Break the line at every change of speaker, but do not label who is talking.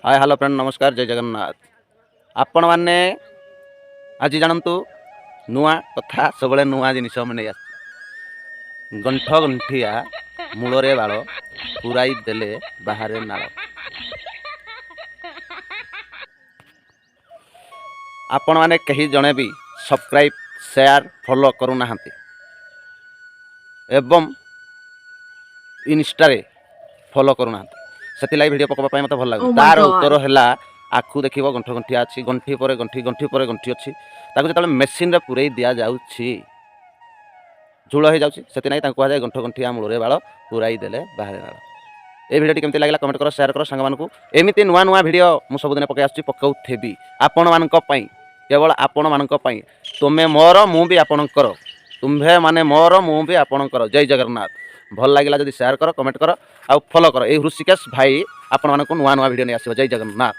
Hi hello friend नमस्कार जय जगन्नाथ। आपण मैंने आज जानतु नुआ कथा सब नुआ जिनस नहीं गंठ गंठिया मूलरे बाल पुराई देले बाहर नाल। आपण मैंने कहीं जड़े भी सब्सक्राइब शेयर फॉलो करूना एवं इनस्टारे फॉलो करूना से वीडियो पकड़ा मत भल लगे। तार उत्तर है आखु देख गंठ गंठिया अच्छी गंठी पर गंठी गंठी पर गंठी अच्छी जो मेसीन रे पूरे दि जाऊँगी झूल हो जाए से कहुए गंठ गंठिया मूल बाल पूराई देले बाहर नाल। ये वीडियो केमती लगे कमेंट कर शेयर कर सांग मानू एमती नुआ नुआ वीडियो मुझे सबुदिन पकई आसुच्छी पकाउथेबी आपण मानक पई केवल आपण मानक पई। तुमे मोर मु भी आपणकर तुम्भे माने मोर मु भी आपणकर। जय जगन्नाथ। भल लगे जब शेयर कर कमेंट कर आउ फॉलो कर। ये ऋषिकेश भाई आपण मानक नुआ नुआ वीडियो नहीं आसो। जय जगन्नाथ।